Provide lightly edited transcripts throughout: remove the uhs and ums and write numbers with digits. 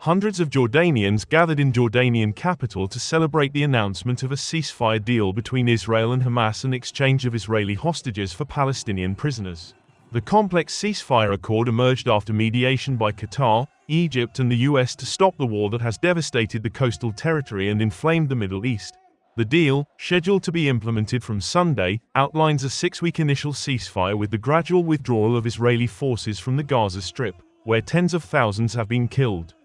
Hundreds of Jordanians gathered in Jordanian capital to celebrate the announcement of a ceasefire deal between Israel and Hamas and exchange of Israeli hostages for Palestinian prisoners. The complex ceasefire accord emerged after mediation by Qatar, Egypt and the US to stop the war that has devastated the coastal territory and inflamed the Middle East. The deal, scheduled to be implemented from Sunday, outlines a 6-week initial ceasefire with the gradual withdrawal of Israeli forces from the Gaza Strip, where tens of thousands have been killed.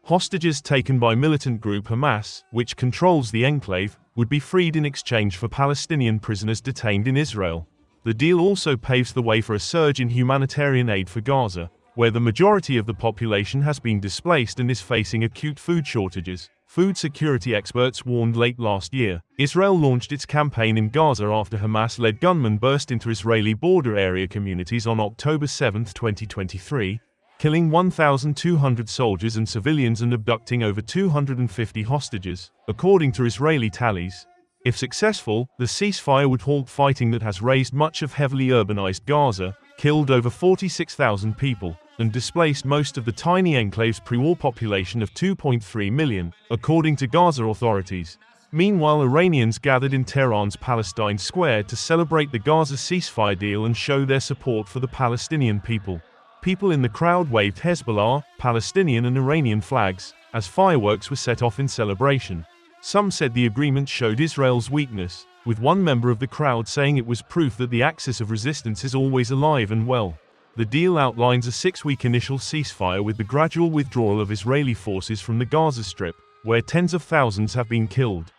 Hostages taken by militant group Hamas, which controls the enclave, would be freed in exchange for Palestinian prisoners detained in Israel. The deal also paves the way for a surge in humanitarian aid for Gaza, where the majority of the population has been displaced and is facing acute food shortages. Food security experts warned late last year. Israel launched its campaign in Gaza after Hamas-led gunmen burst into Israeli border area communities on October 7, 2023, killing 1,200 soldiers and civilians and abducting over 250 hostages, according to Israeli tallies. If successful, the ceasefire would halt fighting that has razed much of heavily urbanized Gaza, killed over 46,000 people, and displaced most of the tiny enclave's pre-war population of 2.3 million, according to Gaza authorities. Meanwhile, Iranians gathered in Tehran's Palestine Square to celebrate the Gaza ceasefire deal and show their support for the Palestinian people. People in the crowd waved Hezbollah, Palestinian and Iranian flags, as fireworks were set off in celebration. Some said the agreement showed Israel's weakness, with one member of the crowd saying it was proof that the axis of resistance is always alive and well. The deal outlines a 6-week initial ceasefire with the gradual withdrawal of Israeli forces from the Gaza Strip, where tens of thousands have been killed.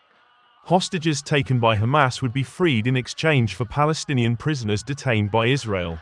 Hostages taken by Hamas would be freed in exchange for Palestinian prisoners detained by Israel.